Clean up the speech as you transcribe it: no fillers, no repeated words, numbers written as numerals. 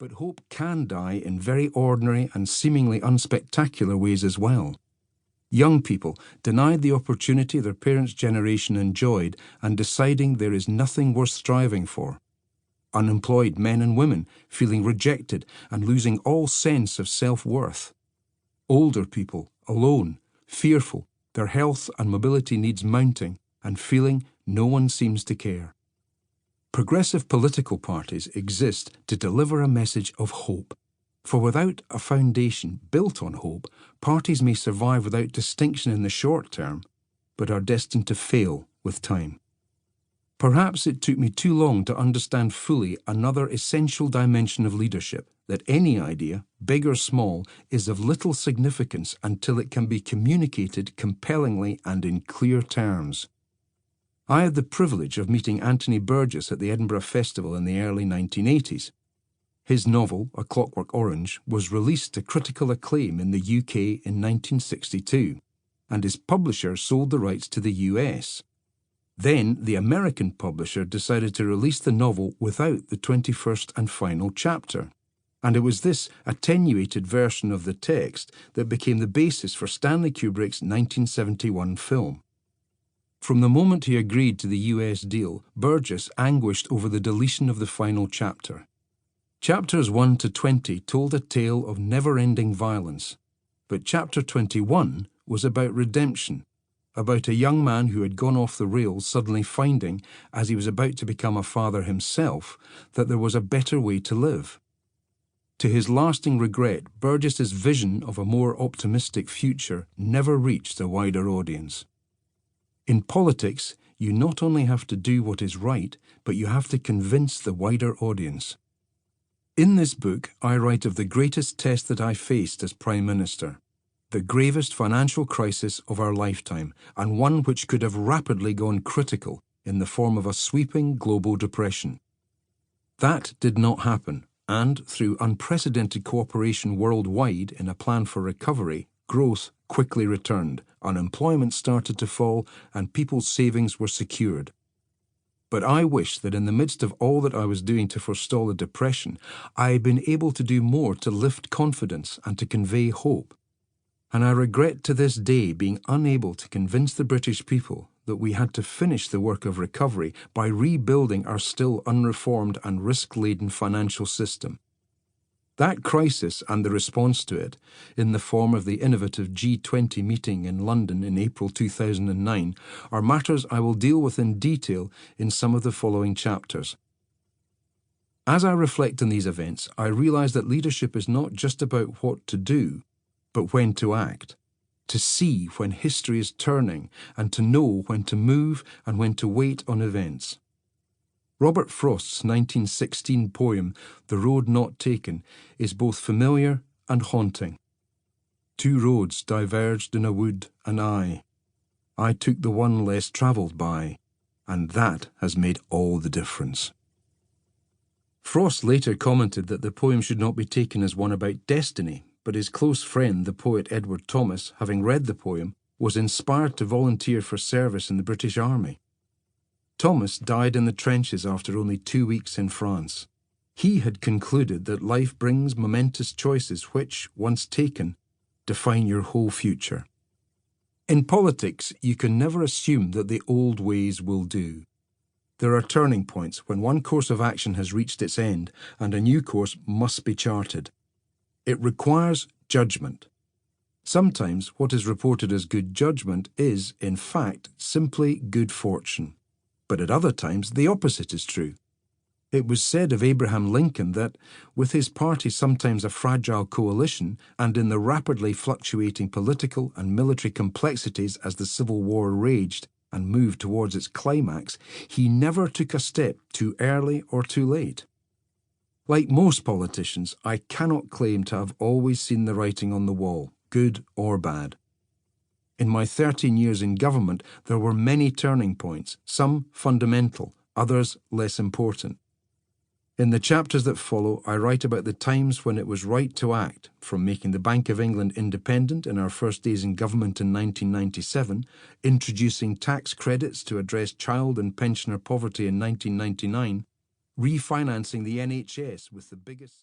But hope can die in very ordinary and seemingly unspectacular ways as well. Young people denied the opportunity their parents' generation enjoyed and deciding there is nothing worth striving for. Unemployed men and women feeling rejected and losing all sense of self-worth. Older people alone, fearful, their health and mobility needs mounting, and feeling no one seems to care. Progressive political parties exist to deliver a message of hope. For without a foundation built on hope, parties may survive without distinction in the short term, but are destined to fail with time. Perhaps it took me too long to understand fully another essential dimension of leadership, that any idea, big or small, is of little significance until it can be communicated compellingly and in clear terms. I had the privilege of meeting Anthony Burgess at the Edinburgh Festival in the early 1980s. His novel, A Clockwork Orange, was released to critical acclaim in the UK in 1962, and his publisher sold the rights to the US. Then the American publisher decided to release the novel without the 21st and final chapter, and it was this attenuated version of the text that became the basis for Stanley Kubrick's 1971 film. From the moment he agreed to the US deal, Burgess anguished over the deletion of the final chapter. Chapters 1 to 20 told a tale of never-ending violence, but chapter 21 was about redemption, about a young man who had gone off the rails suddenly finding, as he was about to become a father himself, that there was a better way to live. To his lasting regret, Burgess's vision of a more optimistic future never reached a wider audience. In politics, you not only have to do what is right, but you have to convince the wider audience. In this book, I write of the greatest test that I faced as Prime Minister, the gravest financial crisis of our lifetime, and one which could have rapidly gone critical in the form of a sweeping global depression. That did not happen, and through unprecedented cooperation worldwide in a plan for recovery, growth quickly returned, unemployment started to fall, and people's savings were secured. But I wish that in the midst of all that I was doing to forestall a depression, I had been able to do more to lift confidence and to convey hope. And I regret to this day being unable to convince the British people that we had to finish the work of recovery by rebuilding our still unreformed and risk-laden financial system. That crisis and the response to it, in the form of the innovative G20 meeting in London in April 2009, are matters I will deal with in detail in some of the following chapters. As I reflect on these events, I realize that leadership is not just about what to do, but when to act, to see when history is turning, and to know when to move and when to wait on events. Robert Frost's 1916 poem, The Road Not Taken, is both familiar and haunting. Two roads diverged in a wood, and I took the one less travelled by, and that has made all the difference. Frost later commented that the poem should not be taken as one about destiny, but his close friend, the poet Edward Thomas, having read the poem, was inspired to volunteer for service in the British Army. Thomas died in the trenches after only 2 weeks in France. He had concluded that life brings momentous choices which, once taken, define your whole future. In politics, you can never assume that the old ways will do. There are turning points when one course of action has reached its end and a new course must be charted. It requires judgment. Sometimes what is reported as good judgment is, in fact, simply good fortune. But at other times, the opposite is true. It was said of Abraham Lincoln that, with his party sometimes a fragile coalition, and in the rapidly fluctuating political and military complexities as the Civil War raged and moved towards its climax, he never took a step too early or too late. Like most politicians, I cannot claim to have always seen the writing on the wall, good or bad. In my 13 years in government, there were many turning points, some fundamental, others less important. In the chapters that follow, I write about the times when it was right to act, from making the Bank of England independent in our first days in government in 1997, introducing tax credits to address child and pensioner poverty in 1999, refinancing the NHS with the biggest...